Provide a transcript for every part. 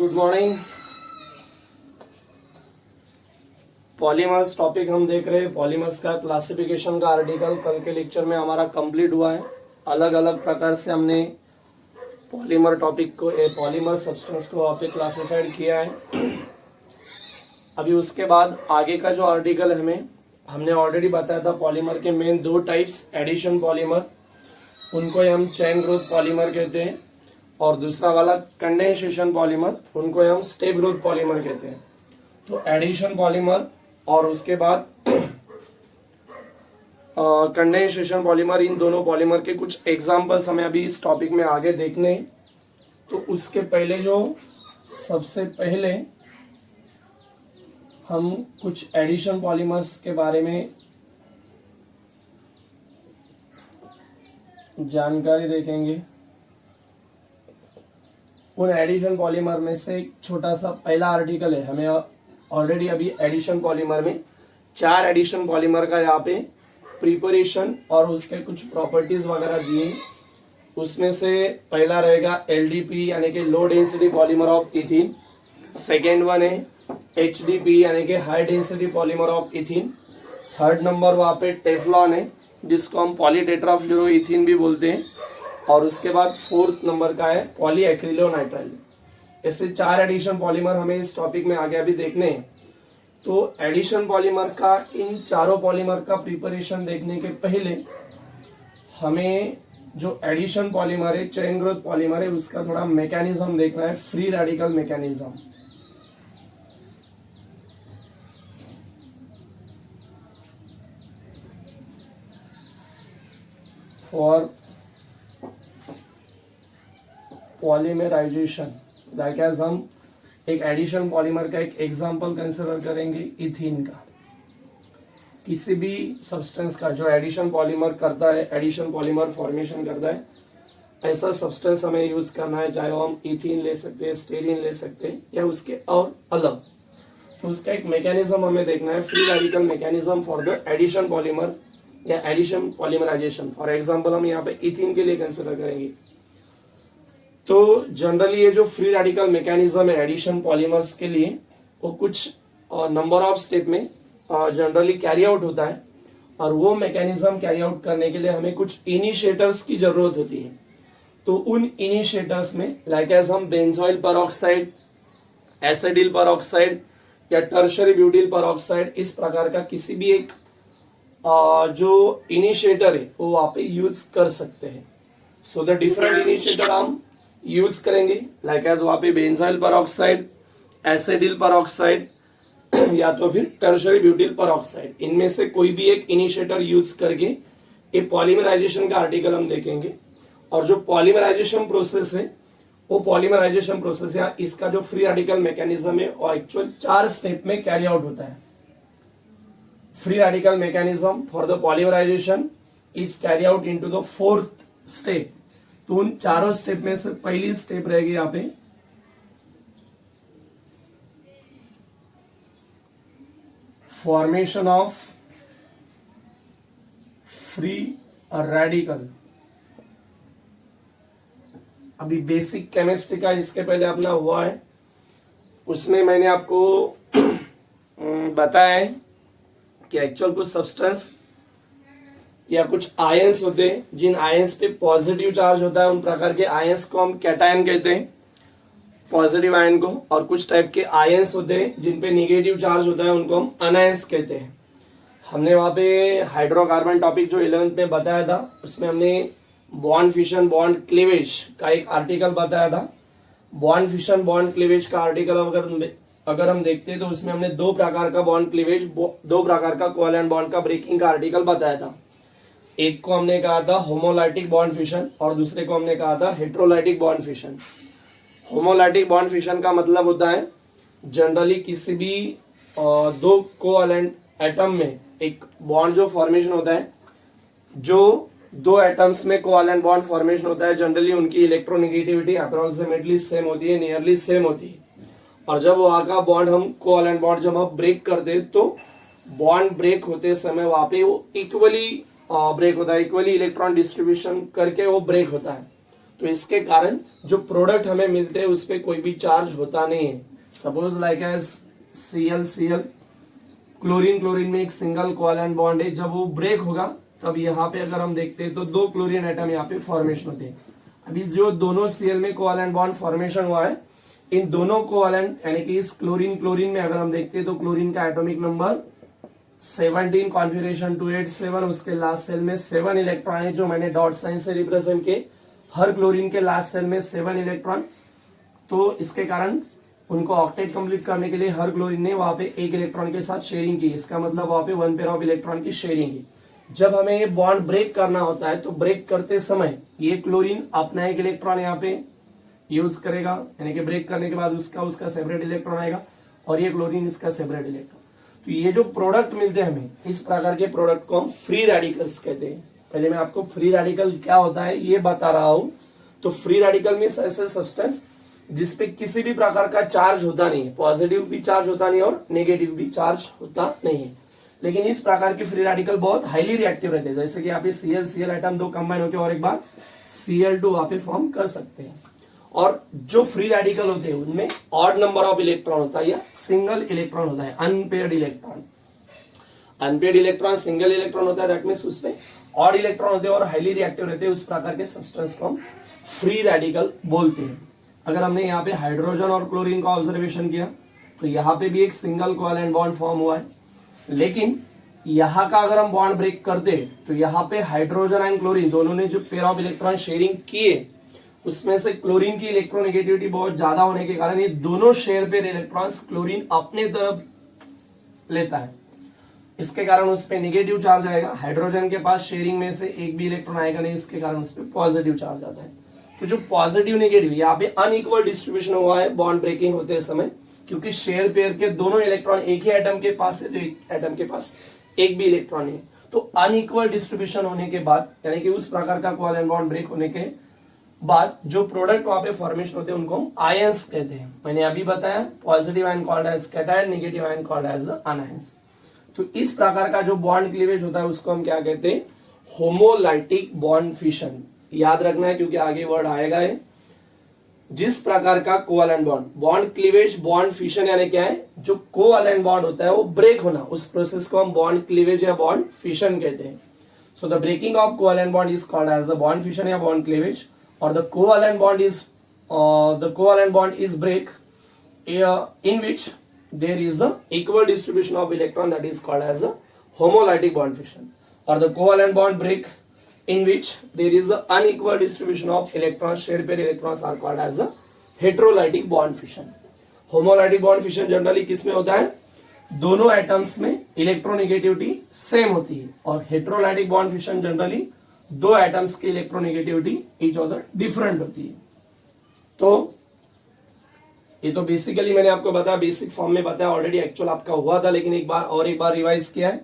Good morning. Polymers topic हम देख रहे हैं। पॉलीमर्स का क्लासिफिकेशन का आर्टिकल कल के लेक्चर में हमारा कंप्लीट हुआ है। अलग अलग प्रकार से हमने पॉलीमर टॉपिक को पॉलीमर सब्सटेंस को वहाँ पे क्लासिफाइड किया है। अभी उसके बाद आगे का जो आर्टिकल हमने ऑलरेडी बताया था, पॉलीमर के मेन दो टाइप्स, एडिशन पॉलीमर, उनको हम चेन ग्रोथ पॉलीमर कहते हैं, और दूसरा वाला कंडेंसेशन पॉलीमर, उनको हम स्टेप ग्रोथ पॉलीमर कहते हैं। तो एडिशन पॉलीमर और उसके बाद कंडेंसेशन पॉलीमर, इन दोनों पॉलीमर के कुछ एग्जांपल्स हमें अभी इस टॉपिक में आगे देखने हैं। तो उसके पहले सबसे पहले हम कुछ एडिशन पॉलीमर्स के बारे में जानकारी देखेंगे। उन एडिशन पॉलीमर में से एक छोटा सा पहला आर्टिकल है। हमें ऑलरेडी अभी एडिशन पॉलीमर में 4 एडिशन पॉलीमर का यहाँ पे प्रिपरेशन और उसके कुछ प्रॉपर्टीज वगैरह दिए। उसमें से पहला रहेगा एलडीपी यानी कि low density polymer of ethene. Second one है एचडीपी यानी कि high density polymer of ethene. Third number वहाँ पे टेफ्लॉन है, जिसको हम पॉलीटेट्राफ्लोरोइथीन भी बोलते हैं। और उसके बाद फोर्थ नंबर का है पॉलीएक्रिलोनाइट्राइल। ऐसे 4 एडिशन पॉलीमर हमें इस टॉपिक में आगे अभी देखने हैं। तो एडिशन पॉलीमर का, इन चारों पॉलीमर का प्रिपरेशन देखने के पहले हमें जो एडिशन पॉलीमर है, चेन ग्रोथ पॉलीमर है, उसका थोड़ा मैकेनिज्म देखना है, free radical mechanism. For polymerisation, like as हम एक एडिशन पॉलीमर का एक एग्जांपल कंसिडर करेंगे इथीन का। किसी भी सब्सटेंस का जो एडिशन पॉलीमर करता है, एडिशन पॉलीमर फॉर्मेशन करता है, ऐसा सब्सटेंस हमें यूज करना है। चाहे हम इथीन ले सकते हैं, स्टेरीन ले सकते हैं, या उसके और अलग। तो उसका एक मैकेनिज्म हमें देखना है, free radical mechanism for the addition polymer या एडिशन पॉलीमराइजेशन। फॉर एग्जाम्पल हम यहाँ पे इथीन के लिए कंसिडर करेंगे। तो जनरली ये जो फ्री रेडिकल मैकेनिज्म है एडिशन पॉलीमर्स के लिए, वो कुछ नंबर ऑफ स्टेप में जनरली कैरी आउट होता है। और वो मैकेनिज्म कैरी आउट करने के लिए हमें कुछ इनिशिएटर्स की जरूरत होती है। तो उन इनिशिएटर्स में लाइक एज हम बेंजोइल परऑक्साइड, एसिडिल परऑक्साइड या टर्शरी ब्यूटिल परऑक्साइड, इस प्रकार का किसी भी एक जो इनिशिएटर है वो वहां पे यूज कर सकते हैं। सो द डिफरेंट इनिशिएटर हम यूज करेंगे, लाइक एज वहां पे बेंजोइल परऑक्साइड, एसिडिल परऑक्साइड या तो फिर टर्शरी ब्यूटिल परऑक्साइड। इनमें से कोई भी एक इनिशिएटर यूज करके ये पॉलीमराइजेशन का आर्टिकल हम देखेंगे। और जो पॉलीमराइजेशन प्रोसेस है, वो पॉलीमराइजेशन प्रोसेस या इसका जो फ्री रेडिकल मैकेनिज्म है, और एक्चुअल 4 स्टेप में कैरी आउट होता है। Free radical mechanism for the polymerisation is carry out into the 4th step. तो उन चारों स्टेप में से पहली स्टेप रहेगी यहाँ पे फॉर्मेशन ऑफ फ्री रेडिकल। अभी बेसिक केमिस्ट्री का इसके पहले अपना हुआ है, उसमें मैंने आपको बताया है कि एक्चुअल कुछ सब्सटेंस या कुछ आयंस होते हैं, जिन आयंस पे पॉजिटिव चार्ज होता है, उन प्रकार के आयंस को हम कैटायन कहते हैं, पॉजिटिव आयन को। और कुछ टाइप के आयंस होते हैं जिन पे नेगेटिव चार्ज होता है, उनको हम अनायंस कहते हैं। हमने वहाँ पे हाइड्रोकार्बन टॉपिक जो 11th में बताया था, उसमें हमने बॉन्ड फिशन बॉन्ड क्लीवेज का एक आर्टिकल बताया था। बॉन्ड फिशन बॉन्ड क्लीवेज का आर्टिकल अगर हम देखते हैं तो उसमें हमने 2 प्रकार का बॉन्ड क्लीवेज, 2 प्रकार का कोवैलेंट बॉन्ड का ब्रेकिंग का आर्टिकल बताया था। एक को हमने कहा था होमोलाइटिक बॉन्ड फिशन और दूसरे को हमने कहा था heterolytic bond fission. Homolytic bond fission का मतलब होता है जनरली किसी भी 2 कोवैलेंट एटम में एक बॉन्ड जो फॉर्मेशन होता है, जो 2 एटम्स में कोवैलेंट बॉन्ड फॉर्मेशन होता है, जनरली उनकी इलेक्ट्रोनेगेटिविटी अप्रोक्सीमेटली सेम होती है, नियरली सेम होती है। और जब वहाँ का बॉन्ड हम कोवैलेंट बॉन्ड जब हम ब्रेक करते हैं, तो बॉन्ड ब्रेक होते समय वहाँ पे वो इक्वली ब्रेक होता है, इक्वली इलेक्ट्रॉन डिस्ट्रीब्यूशन करके वो ब्रेक होता है। तो इसके कारण जो प्रोडक्ट हमें मिलते हैं उस पर कोई भी चार्ज होता नहीं है। Suppose like as Cl chlorine chlorine में एक सिंगल कोवैलेंट बॉन्ड है, जब वो ब्रेक होगा तब यहाँ पे अगर हम देखते हैं तो 2 क्लोरीन एटम यहाँ पे फॉर्मेशन होते हैं। अभी जो दोनों Cl में कोवैलेंट बॉन्ड फॉर्मेशन हुआ है, इन दोनों कोवैलेंट यानी कि इस क्लोरीन क्लोरीन में अगर हम देखते हैं तो क्लोरीन का एटॉमिक नंबर 17 कॉन्फिगरेशन 287, उसके लास्ट सेल में 7 इलेक्ट्रॉन है जो मैंने डॉट साइन से रिप्रेजेंट किए। हर क्लोरीन के लास्ट सेल में 7 इलेक्ट्रॉन, तो इसके कारण उनको ऑक्टेट कंप्लीट करने के लिए हर क्लोरीन ने वहां पे एक इलेक्ट्रॉन के साथ शेयरिंग की। इसका मतलब वहां पे 1 पेयर ऑफ इलेक्ट्रॉन की शेयरिंग की। जब हमें ये बॉन्ड ब्रेक करना होता है तो ब्रेक करते समय ये क्लोरीन अपना एक इलेक्ट्रॉन यहाँ पे यूज करेगा, यानी कि ब्रेक करने के बाद उसका सेपरेट इलेक्ट्रॉन आएगा और ये क्लोरीन इसका सेपरेट इलेक्ट्रॉन। तो ये जो प्रोडक्ट मिलते हैं हमें, इस प्रकार के प्रोडक्ट को हम फ्री रेडिकल्स कहते हैं। पहले मैं आपको फ्री रेडिकल क्या होता है ये बता रहा हूं। तो फ्री रेडिकल मींस ऐसे सब्सटेंस जिसपे किसी भी प्रकार का चार्ज होता नहीं है, पॉजिटिव भी चार्ज होता नहीं और नेगेटिव भी चार्ज होता नहीं है। लेकिन इस प्रकार के फ्री रेडिकल बहुत हाईली रिएक्टिव रहते हैं, जैसे कि आप Cl एटम 2 कंबाइन होकर और एक बार Cl2 वहां पे फॉर्म कर सकते हैं। और जो फ्री रेडिकल होते हैं उनमें ऑड नंबर ऑफ इलेक्ट्रॉन होता है या सिंगल इलेक्ट्रॉन होता है, unpaired electron. Unpaired electron single electron होता है, दैट मींस उसमें ऑड इलेक्ट्रॉन होते हैं और हाईली रिएक्टिव रहते हैं। उस प्रकार के सब्सटेंस को हम फ्री रेडिकल बोलते हैं। अगर हमने यहाँ पे हाइड्रोजन और क्लोरीन का ऑब्जर्वेशन किया तो यहाँ पे भी एक सिंगल कोवैलेंट बॉन्ड फॉर्म हुआ है, लेकिन यहाँ का अगर हम बॉन्ड ब्रेक करते तो यहाँ पे हाइड्रोजन एंड क्लोरीन दोनों ने जो पेयर ऑफ इलेक्ट्रॉन शेयरिंग किए उसमें से क्लोरीन की इलेक्ट्रोनेगेटिविटी बहुत ज्यादा होने के कारण ये दोनों शेयर पेयर इलेक्ट्रॉन्स क्लोरीन अपने तरफ लेता है। इसके कारण उस पर नेगेटिव चार्ज आएगा। हाइड्रोजन के पास शेयरिंग में से एक भी इलेक्ट्रॉन आएगा नहीं, इसके कारण उस पर पॉजिटिव चार्ज आता है। तो जो पॉजिटिव नेगेटिव यहाँ पे अनइक्वल डिस्ट्रीब्यूशन हुआ है बॉन्ड ब्रेकिंग होते समय, क्योंकि शेयर पेयर के दोनों इलेक्ट्रॉन एक ही एटम के पास है तो एक एटम के पास एक भी इलेक्ट्रॉन है। तो अनइक्वल डिस्ट्रीब्यूशन होने के बाद यानी कि उस प्रकार का कोवैलेंट बॉन्ड ब्रेक होने के बाद जो प्रोडक्ट वहां पे फॉर्मेशन होते हैं उनको हम आयंस कहते हैं। मैंने अभी बताया positive ion called as cation, negative ion called as anions. तो इस प्रकार का जो बॉन्ड क्लीवेज होता है उसको हम क्या कहते हैं, होमोलाइटिक बॉन्ड फिशन। याद रखना है क्योंकि आगे वर्ड आएगा है। जिस प्रकार का covalent bond, bond cleavage bond fission यानी क्या है, जो कोवैलेंट बॉन्ड होता है वो ब्रेक होना, उस प्रोसेस को हम बॉन्ड क्लीवेज या बॉन्ड फिशन कहते हैं। So the breaking of covalent bond is called as the bond fission या bond cleavage, or the covalent bond is break in which there is the equal distribution of electron, that is called as a homolytic bond fission, or the covalent bond break in which there is the unequal distribution of electrons, shared pair electrons are called as a heterolytic bond fission. homolytic bond fission generally किस में होता है, दोनों atoms में electronegativity same होती है, और हेटेरोलाइटिक bond fission generally दो एटम्स की इलेक्ट्रोनेगेटिविटी ईच अदर डिफरेंट होती है। तो ये तो बेसिकली मैंने आपको बताया, बेसिक फॉर्म में बताया ऑलरेडी, एक्चुअल आपका हुआ था लेकिन एक बार रिवाइज किया है।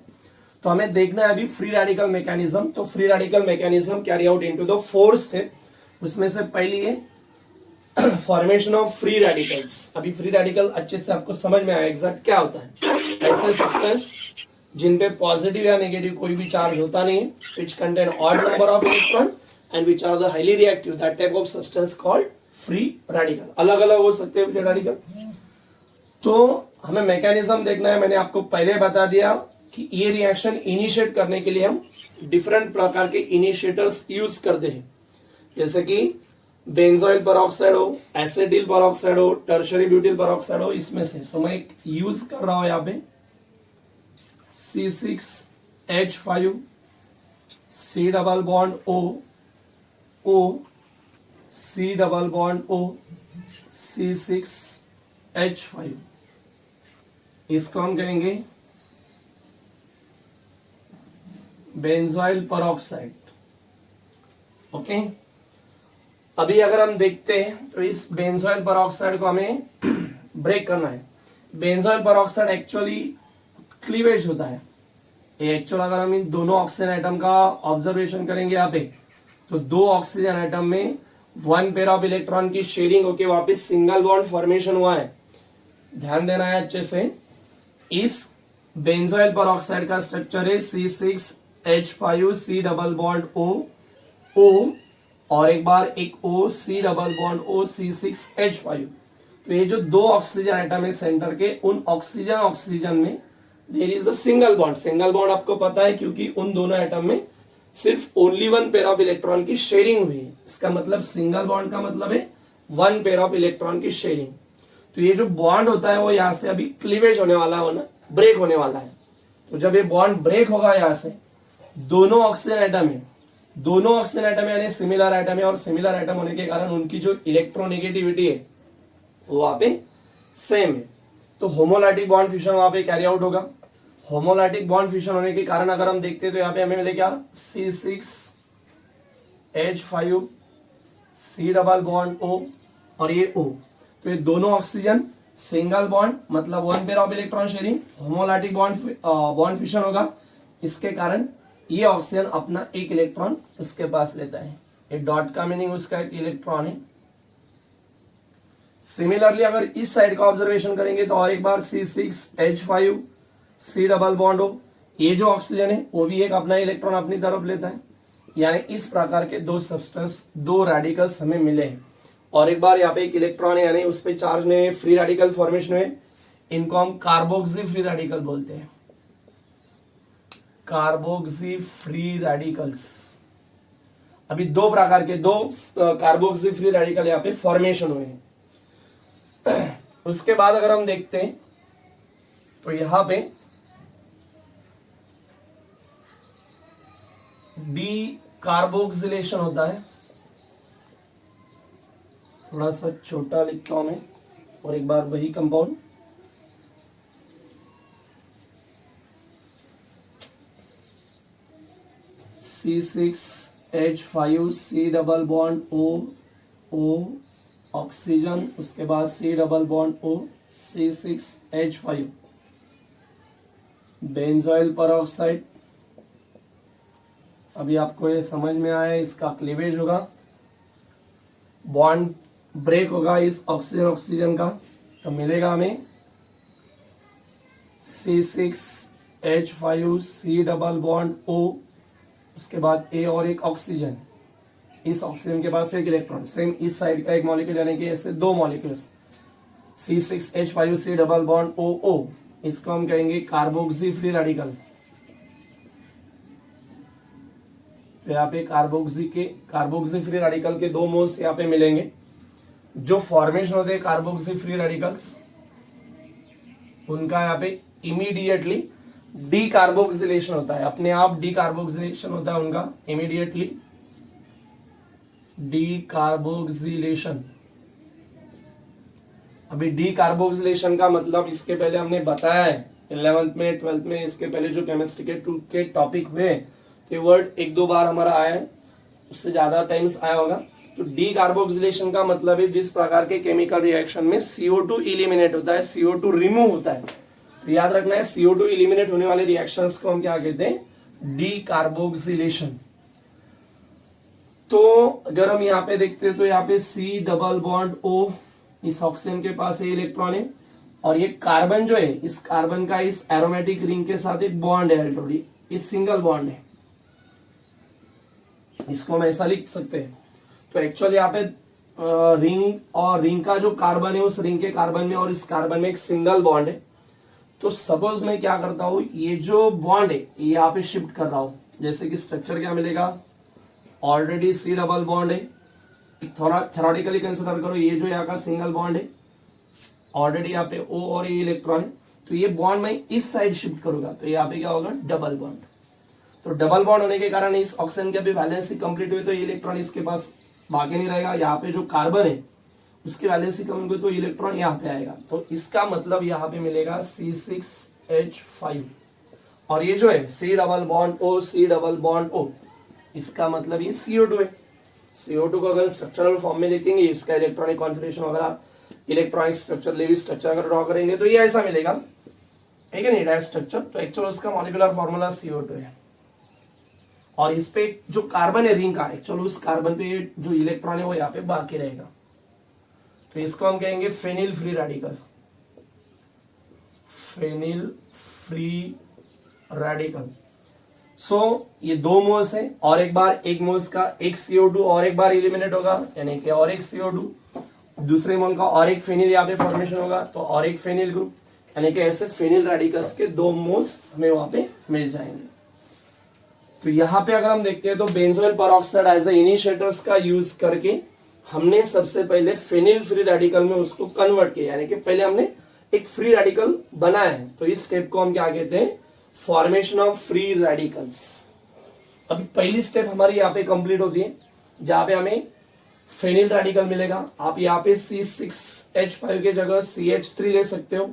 तो हमें देखना है अभी फ्री रेडिकल मैकेनिज्म। तो free radical mechanism carry out into the 4 step. उसमें से पहली है फॉर्मेशन ऑफ फ्री रेडिकल्स। अभी फ्री रेडिकल अच्छे से आपको समझ में आया एग्जैक्ट क्या होता है। ऐसे सब्सटेंस जिन पे पॉजिटिव या नेगेटिव कोई भी चार्ज होता नहीं है, which contain odd number of electron and which are the highly reactive, that type of substance called free radical। अलग अलग हो सकते हैं फ्री रेडिकल। तो हमें मैकेनिज्म देखना है। मैंने आपको पहले बता दिया कि ये रिएक्शन इनिशिएट करने के लिए हम डिफरेंट प्रकार के इनिशिएटर्स यूज करते हैं, जैसे कि बेंजोइल पेरोक्साइड हो, एसिटिल पेरोक्साइड हो, टर्शियरी ब्यूटिल पेरोक्साइड हो। इसमें से तो मैं एक यूज कर रहा हूं यहाँ पे C6H5 C double bond O C double bond O C6H5। इसको हम कहेंगे बेंजोइल पेरोक्साइड। ओके, अभी अगर हम देखते हैं तो इस बेंजोइल पेरोक्साइड को हमें ब्रेक करना है। बेंजोइल पेरोक्साइड एक्चुअली क्लीवेज होता है। ये एक्चुअल अगर हम इन दोनों ऑक्सीजन एटम का ऑब्जर्वेशन करेंगे यहाँ पे, तो दो ऑक्सीजन एटम में 1 पेयर ऑफ इलेक्ट्रॉन की शेयरिंग होके वापस सिंगल बॉन्ड फॉर्मेशन हुआ है। ध्यान देना है अच्छे से। इस बेंजोइल पेरोक्साइड का स्ट्रक्चर है C6H5 C double bond O और एक बार एक O, C double bond O, C6H5। तो ये जो दो ऑक्सीजन एटम है सेंटर के, उन ऑक्सीजन में there is the single bond. Single bond आपको पता है क्योंकि उन दोनों एटम में सिर्फ only one pair of electron की शेयरिंग हुई है। इसका मतलब सिंगल बॉन्ड का मतलब है वन पेयर ऑफ इलेक्ट्रॉन की शेयरिंग। तो ये जो बॉन्ड होता है वो यहाँ से अभी क्लीवेज होने वाला है ना, ब्रेक होने वाला है। तो जब ये बॉन्ड ब्रेक होगा यहाँ से, दोनों ऑक्सीजन एटम यानी सिमिलर एटम है, और सिमिलर एटम होने के कारण उनकी जो इलेक्ट्रोनेगेटिविटी है वो वहां पे सेम है। तो होमोलाइटिक बॉन्ड फ्यूजन वहां पे कैरी आउट होगा। होमोलाइटिक बॉन्ड फ्यूजन होने के कारण अगर हम देखते हैं तो यहाँ पे हमें मिले क्या, C6H5 C double bond O और ये O। तो ये दोनों ऑक्सीजन सिंगल बॉन्ड मतलब one pair of electron sharing, homolytic bond fusion होगा। इसके कारण ये ऑक्सीजन अपना एक इलेक्ट्रॉन इसके पास लेता है। ये डॉट का मीनिंग उसका एक इलेक्ट्रॉन है। सिमिलरली अगर इस साइड का ऑब्जर्वेशन करेंगे तो और एक बार C6H5 C डबल बॉन्ड हो, ये जो ऑक्सीजन है वो भी एक अपना इलेक्ट्रॉन अपनी तरफ लेता है। यानी इस प्रकार के दो सब्सटेंस, दो रेडिकल्स हमें मिले हैं। और एक बार यहाँ पे एक इलेक्ट्रॉन है यानी उस पर चार्ज नहीं है, फ्री रेडिकल फॉर्मेशन हुए, इनको हम कार्बोक्सी फ्री रेडिकल बोलते हैं। Carboxy free radicals. अभी दो प्रकार के दो कार्बोक्सी फ्री रेडिकल यहाँ पे फॉर्मेशन हुए हैं। उसके बाद अगर हम देखते हैं तो यहां पे डी कार्बोक्सिलेशन होता है। थोड़ा सा छोटा लिखता हूं मैं, और एक बार वही compound C6H5 C double bond O oxygen, उसके बाद C double bond O C6H5 benzoyl peroxide. अभी आपको ये समझ में आया, इसका क्लीवेज होगा, बॉन्ड ब्रेक होगा इस ऑक्सीजन का, तो मिलेगा हमें C6H5 C double bond O, उसके बाद A और एक ऑक्सीजन। इस ऑक्सीजन के पास एक इलेक्ट्रॉन, सेम इस साइड का एक मॉलिक्यूल यानी कि ऐसे दो molecules C6H5 C double bond O, इसको हम कहेंगे कार्बोक्सी फ्री रेडिकल। तो यहाँ पे कार्बोक्सी फ्री रेडिकल के दो मोल्स यहाँ पे मिलेंगे। जो फॉर्मेशन होते हैं कार्बोक्सी फ्री रेडिकल्स, उनका यहाँ पे इमीडिएटली डी कार्बोक्सिलेशन होता है, अपने आप डी कार्बोक्सिलेशन होता है उनका इमीडिएटली, डी कार्बोक्सिलेशन। अभी डी कार्बोक्सिलेशन का मतलब इसके पहले हमने बताया है 11th में 12th में, इसके पहले जो केमिस्ट्री के टॉपिक हुए तो ये वर्ड एक दो बार हमारा आया है, उससे ज्यादा टाइम्स आया होगा। तो डी कार्बोक्सिलेशन का मतलब है जिस प्रकार के केमिकल रिएक्शन में CO2 इलिमिनेट होता है, CO2 रिमूव होता है। तो याद रखना है CO2 इलिमिनेट होने वाले रिएक्शंस को हम क्या कहते हैं, डी कार्बोक्सिलेशन। तो अगर हम यहाँ पे देखते हैं तो यहाँ पे C डबल बॉन्ड O, इस ऑक्सीजन के पास ये इलेक्ट्रॉन है, और ये कार्बन जो है, इस कार्बन का इस एरोमेटिक रिंग के साथ एक बॉन्ड है ऑलरेडी, इस सिंगल बॉन्ड है, इसको हम ऐसा लिख सकते हैं। तो एक्चुअली यहाँ पे रिंग और रिंग का जो कार्बन है, उस रिंग के कार्बन में और इस कार्बन में एक सिंगल बॉन्ड है। तो सपोज मैं क्या करता हूं, ये जो बॉन्ड है ये यहाँ पे शिफ्ट कर रहा हूं, जैसे कि स्ट्रक्चर क्या मिलेगा, ऑलरेडी C डबल बॉन्ड है, थोड़ा थ्योरेटिकली कंसिडर करो, ये जो यहाँ का सिंगल बॉन्ड है, ऑलरेडी यहाँ पे O और ये इलेक्ट्रॉन है, तो ये बॉन्ड मैं इस साइड शिफ्ट करूंगा तो यहाँ पे क्या होगा, डबल बॉन्ड। तो डबल बॉन्ड होने के कारण इस ऑक्सीजन की अभी वैलेंसी कंप्लीट हुई तो ये इलेक्ट्रॉन इसके पास बाकी नहीं रहेगा, यहाँ पे जो कार्बन है उसकी वैलेंसी कम हुई तो इलेक्ट्रॉन यहाँ पे आएगा। तो इसका मतलब यहाँ पे मिलेगा C6H5, और ये जो है C double bond O C double bond O, इसका मतलब ये CO2 है। CO2 को अगर स्ट्रक्चरल फॉर्म में लिखेंगे, इसका इलेक्ट्रॉनिक कॉन्फिगरेशन वगैरह, इलेक्ट्रॉनिक स्ट्रक्चर, लेवी स्ट्रक्चर अगर ड्रॉ करेंगे तो ये ऐसा मिलेगा, ठीक है, नहीं स्ट्रक्चर। तो एक्चुअल उसका मॉलिक्यूलर फॉर्मूला CO2 है, और इस पे जो कार्बन है रिंग का, एक्चुअल उस कार्बन पे जो इलेक्ट्रॉन है वो यहाँ पे बाकी रहेगा। तो इसको हम कहेंगे phenyl free radical, phenyl free radical. ये 2 मोल्स है और एक बार एक मोल्स का एक CO2 और एक बार इलिमिनेट होगा, यानी कि और एक CO2, दूसरे मोल का और एक फेनिल यहाँ पे फॉर्मेशन होगा, तो और एक फेनिल ग्रुप, यानी कि ऐसे फेनिल रेडिकल्स के 2 मोल्स हमें वहां पे मिल जाएंगे। तो यहाँ पे अगर हम देखते हैं तो benzoyl peroxide as a initiators का यूज करके हमने सबसे पहले फेनिल फ्री रेडिकल में उसको कन्वर्ट किया, यानी कि पहले हमने एक फ्री रेडिकल बनाया है। तो इस स्टेप को हम क्या कहते हैं, फॉर्मेशन ऑफ फ्री रेडिकल्स। अभी पहली स्टेप हमारी यहाँ पे कंप्लीट होती है, जहां पे हमें फेनिल रेडिकल मिलेगा। आप यहाँ पे C6H5 की जगह CH3 ले सकते हो।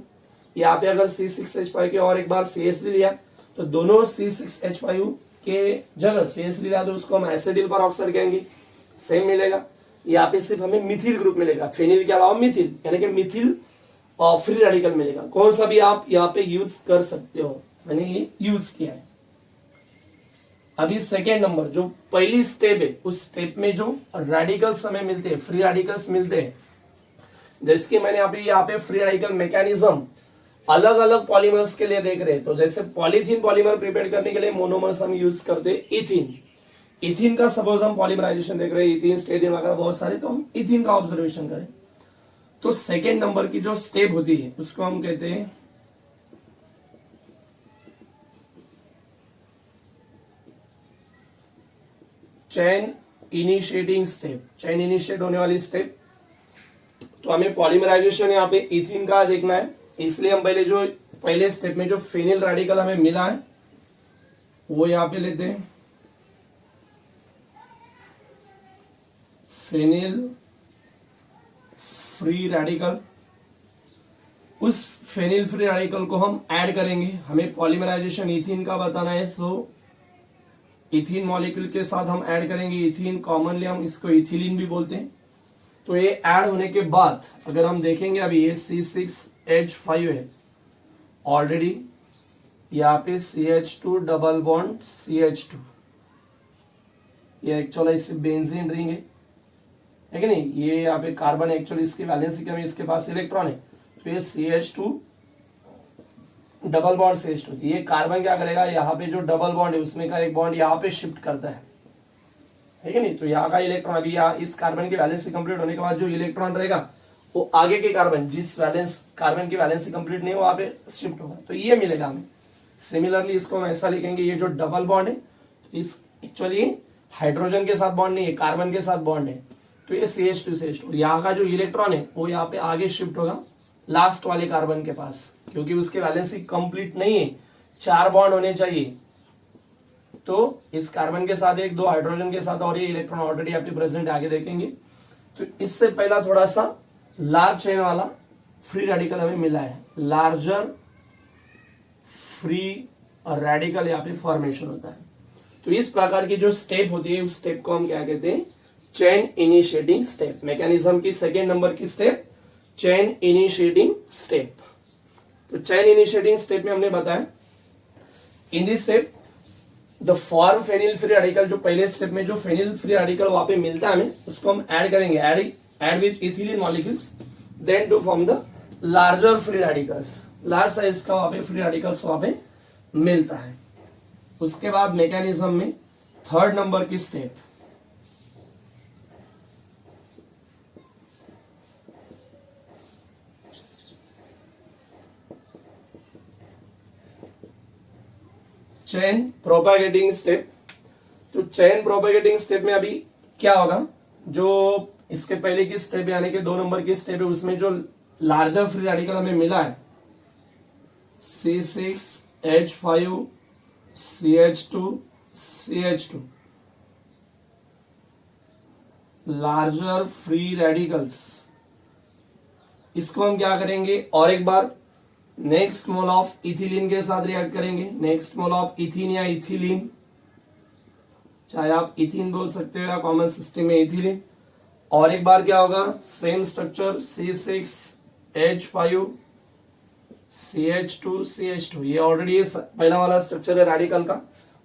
यहाँ पे अगर C6H5 के और एक बार CH3 लिया तो दोनों C6H5 के जगह CH3 लिया तो उसको हम एसिडिल परऑक्साइड कहेंगे, सेम मिलेगा। यहाँ पे सिर्फ हमें मिथिल ग्रुप मिलेगा, फेनिल के अलावा मिथिल, यानी कि मिथिल और फ्री रेडिकल मिलेगा। कौन सा भी आप यहाँ पे यूज कर सकते हो, मैंने ये यूज किया है। अभी सेकेंड नंबर जो पहली स्टेप है, उस स्टेप में जो रेडिकल्स हमें मिलते हैं, फ्री रेडिकल्स मिलते हैं, जैसे मैंने अभी यहाँ पे फ्री रेडिकल मैकेनिज्म अलग अलग पॉलीमर्स के लिए देख रहे हैं। तो जैसे पॉलीथीन पॉलीमर प्रिपेयर करने के लिए मोनोमर्स हम यूज करते हैं इथीन। इथीन का सपोज हम पॉलीमराइजेशन देख रहे हैं, इथीन स्टेरिन वगैरह बहुत सारे, तो हम इथीन का ऑब्जर्वेशन करें तो सेकेंड नंबर की जो स्टेप होती है उसको हम कहते हैं chain initiating step. Chain initiate होने वाली स्टेप, तो हमें पॉलीमराइजेशन यहाँ पे इथीन का देखना है, इसलिए हम पहले स्टेप में जो फेनिल रेडिकल हमें मिला है वो यहाँ पे लेते हैं, फेनिल फ्री रेडिकल। उस फेनिल फ्री रेडिकल को हम ऐड करेंगे, हमें पॉलीमराइजेशन इथीन का बताना है, सो इथीन मॉलिक्यूल के साथ हम ऐड करेंगे इथीन, कॉमनली हम इसको इथिलीन भी बोलते हैं। तो ये ऐड होने के बाद अगर हम देखेंगे, अभी ये C6H5 है ऑलरेडी, यहाँ पे CH2 डबल बॉन्ड CH2, ये एक्चुअली इससे बेंजीन रिंग है कि नहीं, ये यहाँ पे कार्बन एक्चुअली इसकी वैलेंसी कम है, इसके पास इलेक्ट्रॉन है, तो ये CH2 डबल बॉन्ड CH2, ये कार्बन क्या करेगा, यहाँ पे जो डबल बॉन्ड है उसमें का एक बॉन्ड यहाँ पे शिफ्ट करता है कि नहीं। तो यहाँ का इलेक्ट्रॉन अभी यहाँ इस कार्बन की वैलेंसी कंप्लीट होने के बाद जो इलेक्ट्रॉन रहेगा वो आगे के कार्बन, जिस कार्बन की वैलेंसी कंप्लीट नहीं हो वहां पे शिफ्ट होगा, तो ये मिलेगा हमें। सिमिलरली इसको हम ऐसा लिखेंगे, ये जो डबल बॉन्ड है इस एक्चुअली हाइड्रोजन के साथ बॉन्ड नहीं है, कार्बन के साथ बॉन्ड है, तो ये CH2 यहाँ का जो इलेक्ट्रॉन है वो यहाँ पे आगे शिफ्ट होगा लास्ट वाले कार्बन के पास, क्योंकि उसकी वैलेंसी कंप्लीट नहीं है, 4 बॉन्ड होने चाहिए। तो इस कार्बन के साथ एक, 2 हाइड्रोजन के साथ, और ये इलेक्ट्रॉन ऑलरेडी आपके प्रेजेंट आगे देखेंगे। तो इससे पहला थोड़ा सा लार्ज चेन वाला फ्री रेडिकल हमें मिला है, लार्जर फ्री रेडिकल यहाँ पे फॉर्मेशन होता है। तो इस प्रकार की जो स्टेप होती है उस स्टेप को हम क्या कहते हैं, चेन इनिशिएटिंग स्टेप। मैकेनिज्म की सेकेंड नंबर की स्टेप चेन इनिशिएटिंग स्टेप। तो चेन इनिशिएटिंग स्टेप में हमने बताया, in this step the form phenyl free radical, जो पहले स्टेप में जो फेनिल फ्री रेडिकल वहां पे मिलता है हमें, उसको हम ऐड करेंगे, add with ethylene molecules, then to form the larger free radicals, large size का वहां पे फ्री रेडिकल्स वहां पे मिलता है। उसके बाद मैकेनिज्म में थर्ड नंबर की स्टेप चेन प्रोपागेटिंग स्टेप। तो चेन प्रोपागेटिंग स्टेप में अभी क्या होगा, जो इसके पहले की स्टेप यानी कि 2 नंबर की स्टेप है, उसमें जो लार्जर फ्री रेडिकल हमें मिला है C6H5 CH2 CH2, larger free radicals, इसको हम क्या करेंगे, और एक बार नेक्स्ट मोल ऑफ इथिलीन के साथ रिएक्ट करेंगे, नेक्स्ट मोल ऑफ इथीन या इथिलीन, चाहे आप इथीन बोल सकते हो या कॉमन सिस्टम में इथिलीन, और एक बार क्या होगा, same structure C6H5 CH2 CH2, ये ऑलरेडी पहला वाला स्ट्रक्चर है रेडिकल का,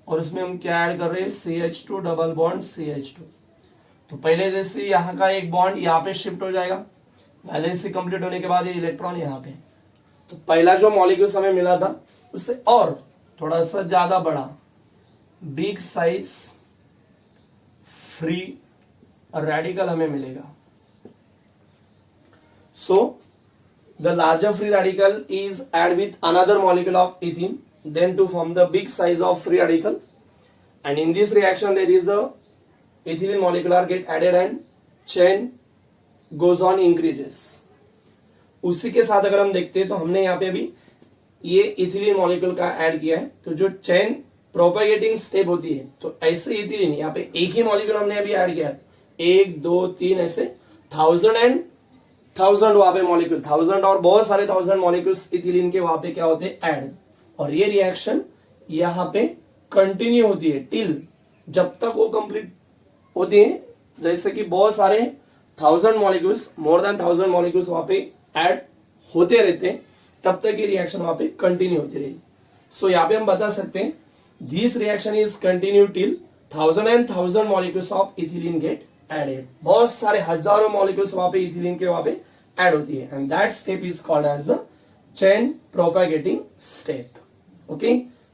और उसमें हम क्या ऐड कर रहे हैं, CH2 डबल बॉन्ड CH2। तो पहले जैसे यहाँ का एक बॉन्ड यहाँ पे शिफ्ट हो जाएगा, वैलेंसी कंप्लीट होने के बाद ये इलेक्ट्रॉन यहाँ पे, तो पहला जो मॉलिक्यूल्स हमें मिला था उससे और थोड़ा सा ज्यादा बड़ा, बिग साइज फ्री रेडिकल हमें मिलेगा. So the larger free radical is add with another molecule of ethene then to form the big size of free radical, and in this reaction there is the ethylene molecule are get added and chain goes on increases. उसी के साथ अगर हम देखते हैं तो हमने यहाँ पे अभी ये इथिलीन मॉलिक्यूल का ऐड किया है, तो जो चेन प्रोपेगेटिंग स्टेप होती है तो ऐसे इथिलीन यहाँ पे एक ही मॉलिक्यूल हमने अभी ऐड किया है, 1 2 3 ऐसे 1000 and 1000 वहां पे मॉलिक्यूल 1000 और बहुत सारे 1000 मॉलिक्यूल्स इथिलीन के वहां पे क्या होते हैं ऐड, और ये रिएक्शन यहाँ पे कंटिन्यू होती है टिल जब तक वो कंप्लीट होती है. जैसे कि बहुत सारे 1000 मॉलिक्यूल्स मोर देन 1000 मॉलिक्यूल्स वहां पे ऐड होते रहते हैं तब तक ये रिएक्शन वहां पे कंटिन्यू होती रहेगी. सो यहाँ पे हम बता सकते हैं this reaction is continue till 1000 and 1000 molecules of ethylene get added. बहुत सारे हजारों मॉलिक्यूल्स वहां पे इथिलीन के वहां पे ऐड होती है, and that step is called as the chain propagating step. Okay,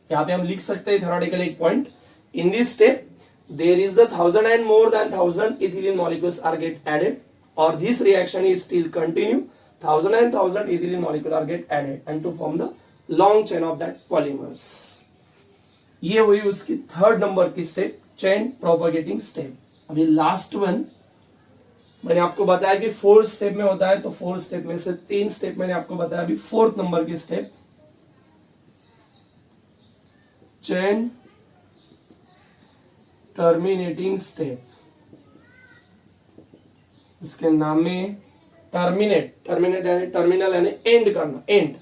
यहाँ पे हम लिख सकते हैं थ्योरेटिकली एक point, in this step there is the 1000 and more than 1000 ethylene molecules are get added, or this reaction is still continue 1000 and 1000 ethylene molecule are get added and to form the long chain of that polymers. ये हुई उसकी third number की step, chain propagating step. अभी last one मैंने आपको बताया कि 4 step में होता है, तो 4 स्टेप में से 3 स्टेप मैंने आपको बताया. अभी फोर्थ नंबर की स्टेप चेन टर्मिनेटिंग स्टेप. इसके नाम में टर्मिनेट यानी टर्मिनल यानी एंड करना, एंड.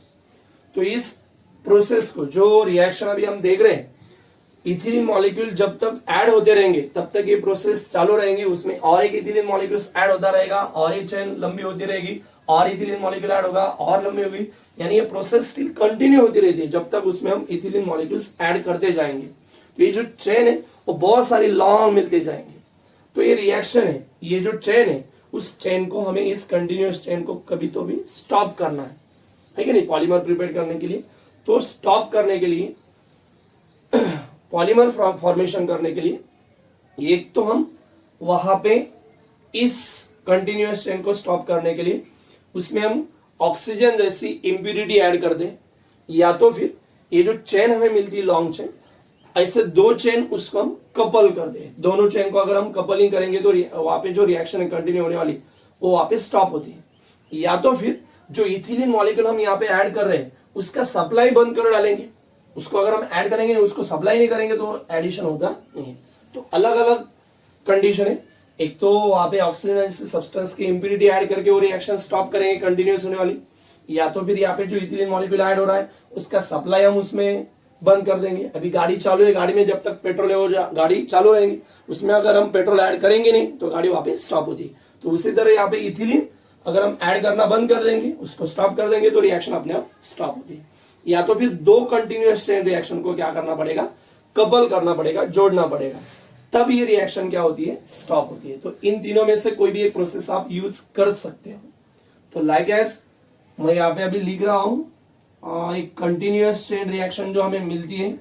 तो इस प्रोसेस को जो रिएक्शन अभी हम देख रहे हैं, इथिलीन मॉलिक्यूल जब तक ऐड होते रहेंगे तब तक ये प्रोसेस चालू रहेंगे, उसमें और एक इथिलीन मॉलिक्यूल ऐड होता रहेगा और ये चेन लंबी होती रहेगी और इथिलीन मॉलिक्यूल ऐड होगा और लंबी होगी, यानी ये प्रोसेस स्टिल कंटिन्यू होती रहती है जब तक उसमें हम इथिलीन मॉलिक्यूल्स ऐड करते जाएंगे. तो ये जो चेन है वो बहुत सारी लॉन्ग मिलते जाएंगे. तो ये रिएक्शन है, ये जो चेन है उस चेन को हमें, इस कंटिन्यूअस चेन को कभी तो भी स्टॉप करना है कि नहीं, पॉलीमर प्रिपेयर करने के लिए. तो स्टॉप करने के लिए पॉलीमर फॉर्मेशन करने के लिए एक तो हम वहां पे इस कंटिन्यूअस चेन को स्टॉप करने के लिए उसमें हम ऑक्सीजन जैसी इम्प्यूरिटी ऐड कर दें, या तो फिर ये जो चेन हमें मिलती है लॉन्ग चेन, ऐसे 2 चेन उसको हम कपल कर दें. दोनों चेन को अगर हम कपलिंग करेंगे तो वहां पे जो रिएक्शन है कंटिन्यू होने वाली वो वहां पे स्टॉप होती है. या तो फिर जो इथिलीन मॉलिक्यूल हम यहाँ पे ऐड कर रहे हैं उसका सप्लाई बंद कर डालेंगे, उसको अगर हम ऐड करेंगे उसको सप्लाई नहीं करेंगे तो एडिशन होता नहीं. तो अलग अलग कंडीशन है, एक तो वहां पे ऑक्सीजन सब्सटेंस की इंप्यूरिटी ऐड करके वो रिएक्शन स्टॉप करेंगे कंटिन्यूअस होने वाली, या तो फिर यहाँ पे जो इथिलीन मॉलिक्यूल ऐड हो रहा है उसका सप्लाई हम उसमें बंद कर देंगे. अभी गाड़ी चालू है, गाड़ी में जब तक पेट्रोल है वो गाड़ी चालू रहेगी, उसमें अगर हम पेट्रोल ऐड करेंगे नहीं तो गाड़ी वहां पे स्टॉप होती है. तो उसी तरह यहाँ पे इथिलीन अगर हम ऐड करना बंद कर देंगे, उसको स्टॉप कर देंगे तो रिएक्शन अपने आप स्टॉप होती है. या तो फिर 2 कंटिन्यूअस चेन रिएक्शन को क्या करना पड़ेगा, कपल करना पड़ेगा, जोड़ना पड़ेगा, तब ये रिएक्शन क्या होती है, स्टॉप होती है. तो इन तीनों में से कोई भी एक प्रोसेस आप यूज कर सकते हो. तो लाइक एज मैं यहाँ पे अभी लिख रहा हूं, एक कंटिन्यूअस चेन रिएक्शन जो हमें मिलती है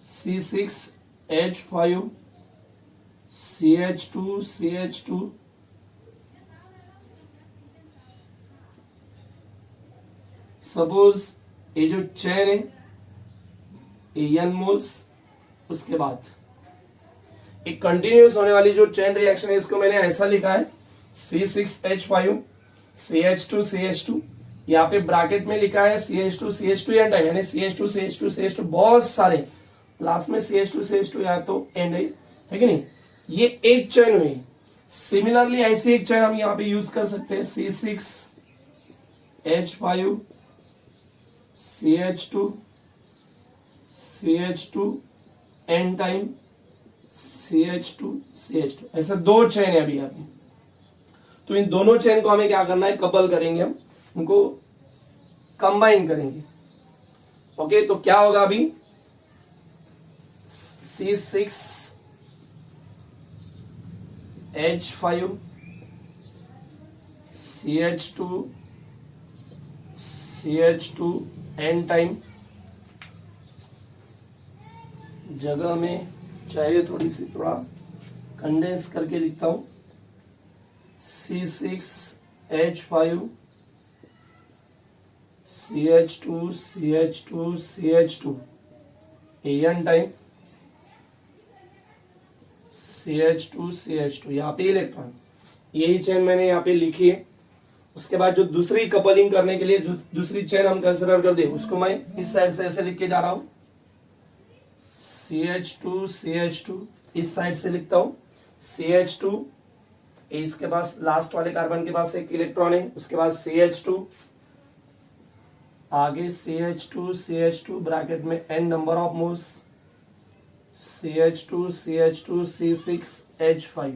C6H5 CH2 CH2 सपोज ये जो चेन है ये n मोल्स, उसके बाद एक कंटिन्यूअस होने वाली जो चेन रिएक्शन है इसको मैंने ऐसा लिखा है C6H5 CH2 CH2, यहाँ पे ब्रैकेट में लिखा है CH2 CH2 एंड है, यानी CH2 CH2 CH2 बहुत सारे, लास्ट में CH2 CH2 या तो एंड है कि नहीं. ये एक चेन हुई. सिमिलरली ऐसी एक चेन हम यहाँ पे यूज कर सकते हैं C6H5 CH2 CH2 N time CH2 CH2, ऐसे 2 चेन है अभी यहाँ पे. तो इन दोनों चेन को हमें क्या करना है, कपल करेंगे, हम उनको कंबाइन करेंगे. ओके, तो क्या होगा अभी C6H5 CH2 CH2 N time जगह में चाहिए थोड़ा कंडेंस करके लिखता हूं। C6H5 CH2 CH2 CH2 An type CH2 CH2 यहाँ पे इलेक्ट्रॉन, यही चेन मैंने यहाँ पे लिखी है। उसके बाद जो दूसरी कपलिंग करने के लिए जो दूसरी चेन हम कंसीडर कर दे उसको मैं इस साइड से ऐसे लिख के जा रहा हूं, CH2 CH2 इस साइड से लिखता हूं CH2, इसके पास लास्ट वाले कार्बन के पास एक इलेक्ट्रॉन है, उसके बाद CH2, आगे CH2 CH2 ब्रैकेट में n number of moles, CH2 CH2 C6H5।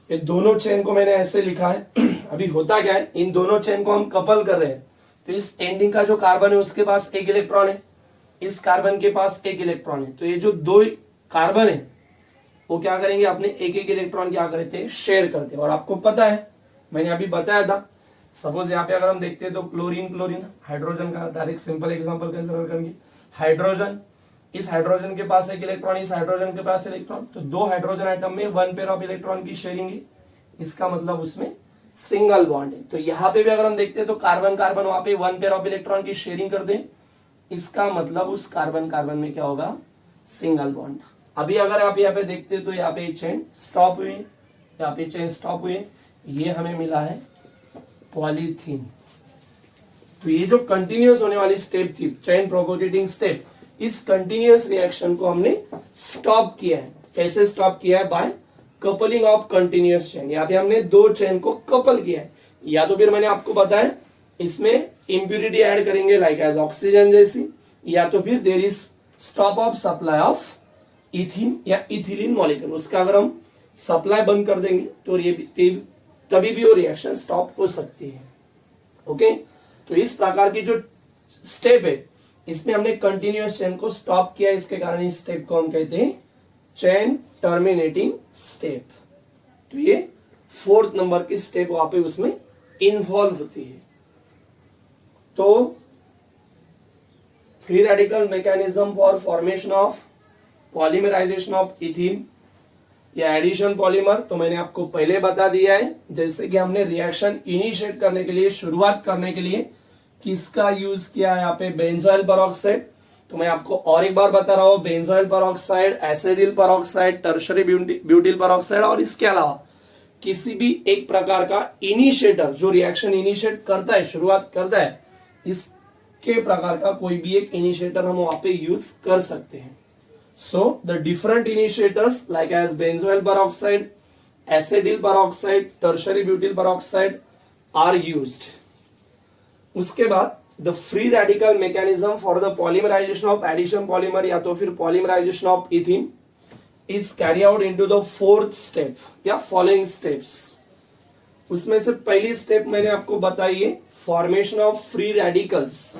ये दोनों चेन को मैंने ऐसे लिखा है। अभी होता क्या है, इन दोनों चेन को हम कपल कर रहे हैं, तो इस एंडिंग का जो कार्बन है उसके पास एक इलेक्ट्रॉन है, इस कार्बन के पास एक इलेक्ट्रॉन है, तो ये जो दो कार्बन है वो क्या करेंगे, अपने एक एक इलेक्ट्रॉन क्या करते हैं, शेयर करते हैं। और आपको पता है मैंने अभी बताया था, सपोज यहाँ पे अगर हम देखते हैं तो क्लोरीन हाइड्रोजन का डायरेक्ट सिंपल एग्जांपल कंसीडर करेंगे। हाइड्रोजन, इस हाइड्रोजन के पास एक इलेक्ट्रॉन, इस हाइड्रोजन के पास इलेक्ट्रॉन, तो दो हाइड्रोजन आइटम में वन पेयर ऑफ इलेक्ट्रॉन की शेयरिंग है, इसका मतलब उसमें सिंगल बॉन्ड है। तो यहाँ पे भी अगर हम देखते हैं तो कार्बन कार्बन वहां पे वन पेयर ऑफ इलेक्ट्रॉन की शेयरिंग कर दें, इसका मतलब उस कार्बन कार्बन में क्या होगा, सिंगल बॉन्ड। अभी अगर आप यहाँ पे देखते हैं तो यहाँ पे चेन स्टॉप हुई, यहाँ पे चेन स्टॉप हुई, ये हमें मिला है पॉलीथीन। तो ये जो कंटिन्यूअस होने वाली स्टेप थी, चेन प्रोपोगेटिंग स्टेप, इस कंटिन्यूअस रिएक्शन को हमने स्टॉप किया है। कैसे स्टॉप किया है, by coupling of continuous chain. यहाँ पे हमने दो चेन को कपल किया है, या तो फिर मैंने आपको बताया इसमें इंप्यूरिटी ऐड करेंगे लाइक एज ऑक्सीजन जैसी, या तो फिर there is stop of supply of ethyne या इथिलीन मॉलिक्यूल, उसका अगर हम सप्लाई बंद कर देंगे तो ये तभी भी वो रिएक्शन स्टॉप हो सकती है। ओके, तो इस प्रकार की जो स्टेप है इसमें हमने कंटिन्यूअस चेन को स्टॉप किया, इसके कारण इस स्टेप को हम कहते हैं चेन टर्मिनेटिंग स्टेप। तो ये 4th नंबर की स्टेप वहां पे उसमें इन्वॉल्व होती है। तो free radical mechanism for formation of polymerization of ethene या एडिशन पॉलीमर, तो मैंने आपको पहले बता दिया है। जैसे कि हमने रिएक्शन इनिशिएट करने के लिए, शुरुआत करने के लिए किसका यूज किया है, यहाँ पे बेंजोइल पेरोक्साइड। तो मैं आपको और एक बार बता रहा हूं, benzoyl peroxide, acetyl peroxide, tertiary butyl peroxide, और इसके अलावा किसी भी एक प्रकार का इनिशिएटर जो रिएक्शन इनिशिएट करता है, शुरुआत करता है, इसके प्रकार का कोई भी एक इनिशिएटर हम वहां पे यूज कर सकते हैं। So the different initiators like as benzoyl peroxide, acetyl peroxide, tertiary butyl peroxide are used. उसके बाद the free radical mechanism for the polymerization of addition polymer या तो फिर polymerization of ethene is carried out into the 4th step या following steps. उसमें से पहली step मैंने आपको बताई है फॉर्मेशन ऑफ फ्री रेडिकल्स।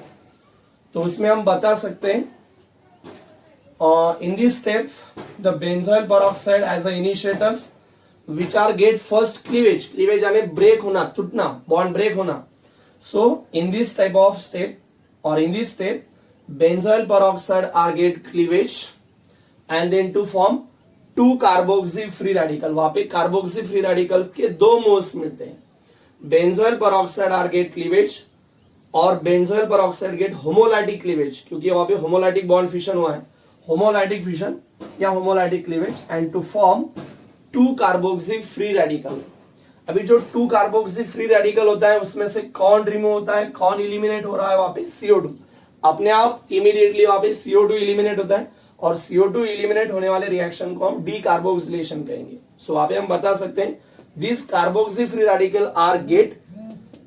तो उसमें हम बता सकते हैं in this step the benzoyl peroxide as a initiators which are get first cleavage यानी ब्रेक होना, टूटना, बॉन्ड ब्रेक होना। so in this type of step or in this step benzoyl peroxide are get cleavage and then to form 2 carboxy free radical। वहां पे carboxy free radical के दो moles मिलते हैं। benzoyl peroxide are get cleavage और benzoyl peroxide get homolytic cleavage, क्योंकि वहां पे homolytic bond fission हुआ है, होमोलाइटिक फिशन या homolytic cleavage, and to form 2 carboxy free radical. अभी जो 2 कार्बोक्सी फ्री रेडिकल होता है उसमें से कौन रिमूव होता है, कौन इलिमिनेट हो रहा है, वहां पे CO2 अपने आप इमीडिएटली वहां पे CO2 इलिमिनेट होता है, और CO2 इलिमिनेट होने वाले रिएक्शन को हम डीकार्बोक्सिलेशन कहेंगे। सो वहां पे हम बता सकते हैं this carboxy free radical are get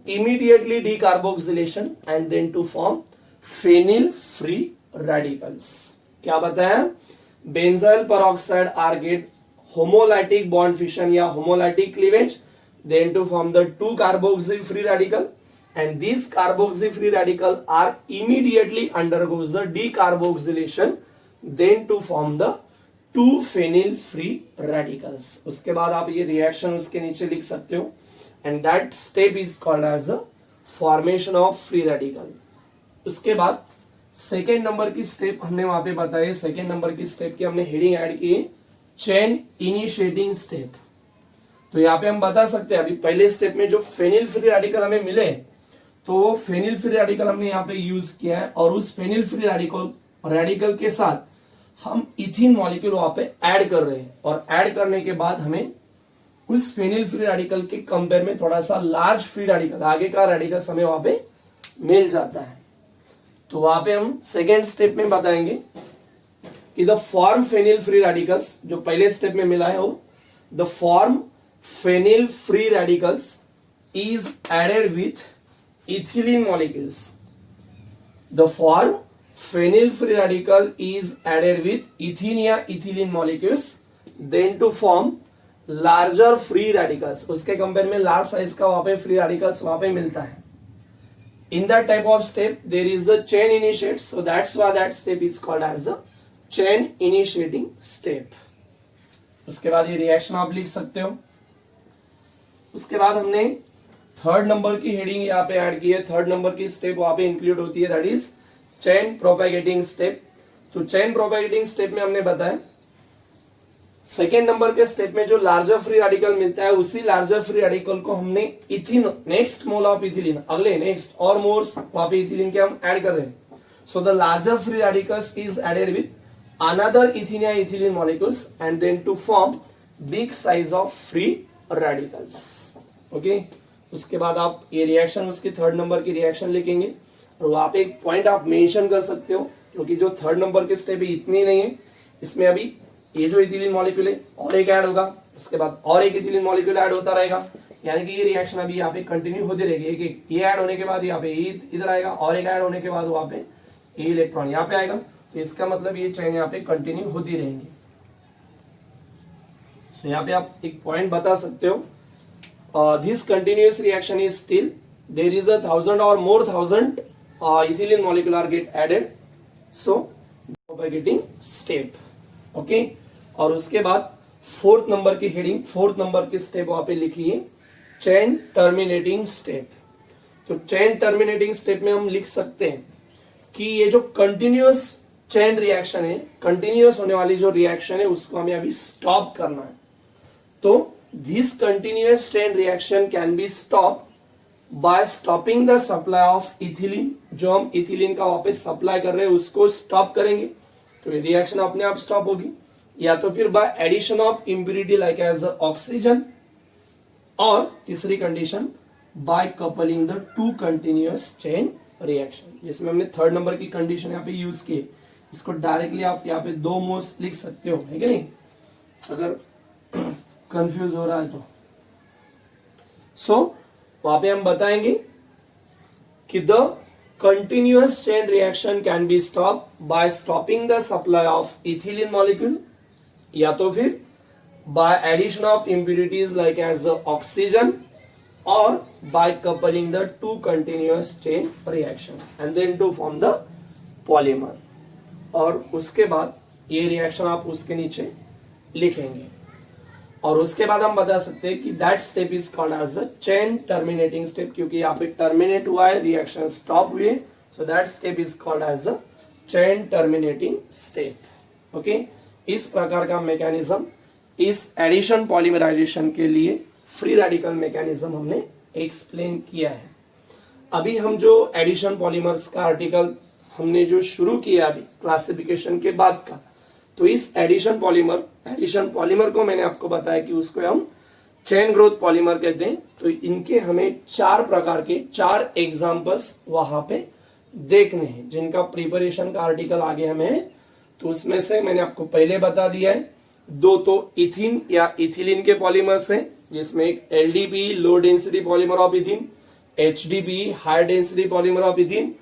immediately decarboxylation and then to form phenyl free radicals. क्या बताया, benzoyl peroxide are get homolytic bond fission या homolytic cleavage, then to form the 2 carboxy free radical, and these carboxy free radical are immediately undergoes the decarboxylation then to form the 2 phenyl free radicals। उसके बाद आप ये reaction उसके नीचे लिख सकते हो, and that step is called as a formation of free radical। उसके बाद सेकेंड नंबर की स्टेप हमने वहां पे बताई, सेकेंड नंबर की स्टेप की हमने हेडिंग ऐड की चेन इनिशिएटिंग स्टेप। तो यहाँ पे हम बता सकते हैं, अभी पहले स्टेप में जो फेनिल फ्री रेडिकल हमें मिले, तो फेनिल फ्री रेडिकल हमने यहाँ पे यूज किया है, और उस फेनिल फ्री रेडिकल के साथ हम इथिन मॉलिक्यूल वहां पे ऐड कर रहे हैं, और ऐड करने के बाद हमें उस फेनिल फ्री रेडिकल के कंपेयर में थोड़ा सा लार्ज फ्री रेडिकल, आगे का रेडिकल हमें वहां पे मिल जाता है। तो वहां पे हम सेकेंड स्टेप में बताएंगे कि the form phenyl free radicals, जो पहले स्टेप में मिला है वो the form phenyl free radicals is added with ethylene molecules. The form phenyl free radical is added with ethyne या ethylene molecules then to form larger free radicals. उसके compare में large size का वहां पे फ्री रेडिकल्स वहां पे मिलता है। In that type of step there is the chain initiate, so that's why that step is called as the chain initiating step. उसके बाद ये रिएक्शन आप लिख सकते हो। उसके बाद हमने थर्ड नंबर की हेडिंग यहाँ पे ऐड की है, थर्ड नंबर की स्टेप वहां पे इंक्लूड होती है, that is chain propagating step. तो चेन प्रोपेगेटिंग स्टेप में हमने बताया सेकेंड नंबर के स्टेप में जो लार्जर फ्री रेडिकल मिलता है, उसी लार्जर फ्री रेडिकल को हमने ethyne, next mole of ethylene, अगले नेक्स्ट और मोल्स वहां पे इथिलीन के हम ऐड कर रहे हैं। So the larger free radicals is added with another ethyne या ethylene molecules and then to form big size of free radicals. Okay, उसके बाद आप ये रिएक्शन, उसकी थर्ड नंबर की रिएक्शन लिखेंगे, और वहां पे एक पॉइंट आप मेंशन कर सकते हो, क्योंकि जो थर्ड नंबर के स्टेप इतनी नहीं है, इसमें अभी ये जो इथिलीन मॉलिक्यूल है और एक ऐड होगा, उसके बाद और एक इथिलीन मॉलिक्यूल ऐड होता रहेगा, यानी कि ये रिएक्शन अभी यहाँ पे कंटिन्यू होती रहेगी। एक एक ये ऐड होने के बाद यहाँ पे ये इधर आएगा, और एक ऐड होने के बाद वहां पे ये इलेक्ट्रॉन यहाँ पे आएगा। तो इसका मतलब ये चेन यहाँ पे कंटिन्यू होती रहेंगी। सो यहाँ पे आप एक पॉइंट बता सकते हो, this continuous reaction is still there is 1000 और more 1000 ethylene molecule are get added, so propagating step. Okay, और उसके बाद फोर्थ नंबर की हेडिंग, फोर्थ नंबर की स्टेप वहां पे लिखी है चेन टर्मिनेटिंग स्टेप। तो चेन टर्मिनेटिंग स्टेप में हम लिख सकते हैं कि ये जो कंटिन्यूअस चेन रिएक्शन है, कंटिन्यूअस होने वाली जो रिएक्शन है, उसको हमें अभी स्टॉप करना है। तो this continuous chain reaction can be stop by stopping the supply of ethylene. जो हम इथिलीन का वापस सप्लाई कर रहे हैं उसको स्टॉप करेंगे, तो ये रिएक्शन अपने आप स्टॉप होगी, या तो फिर by addition of impurity like as the oxygen, और तीसरी condition by coupling the two continuous chain reaction, जिसमें हमने थर्ड नंबर की कंडीशन यहाँ पे यूज की। इसको डायरेक्टली आप यहाँ पे दो मोल्स लिख सकते हो, है कि नहीं, अगर कंफ्यूज हो रहा है तो। सो वहां पे हम बताएंगे कि the continuous chain reaction can be stopped by stopping the supply of ethylene molecule, या तो फिर by addition of impurities like as the oxygen, or by coupling the two continuous chain reaction and then to form the polymer। और उसके बाद ये reaction आप उसके नीचे लिखेंगे, और उसके बाद हम बता सकते हैं कि that step is called as the chain terminating step, क्योंकि यहाँ पे टर्मिनेट हुआ है, रिएक्शन स्टॉप हुए, so that step is called as the chain terminating step. Okay, इस प्रकार का मैकेनिज्म इस एडिशन पॉलीमराइजेशन के लिए फ्री रेडिकल मैकेनिज्म हमने एक्सप्लेन किया है। अभी हम जो एडिशन पॉलीमर्स का आर्टिकल हमने जो शुरू किया अभी क्लासिफिकेशन के बाद का, तो इस एडिशन पॉलीमर को मैंने आपको बताया कि उसको हम चेन ग्रोथ पॉलीमर कहते हैं। तो इनके हमें चार प्रकार के 4 एग्जांपल्स वहां पे देखने हैं, जिनका प्रिपरेशन का आर्टिकल आगे हमें है। तो उसमें से मैंने आपको पहले बता दिया है, 2 तो इथिन या इथिलीन के पॉलीमर्स हैं, जिसमें एक LDP low density polymer of इथिन, HDP high density polymer of इथिन,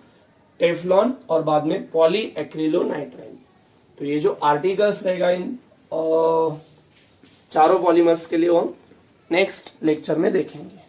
Teflon, और बाद में पॉलीएक्रिलोनाइट्राइल। तो ये जो आर्टिकल्स रहेगा इन चारों पॉलीमर्स के लिए वो हम नेक्स्ट लेक्चर में देखेंगे।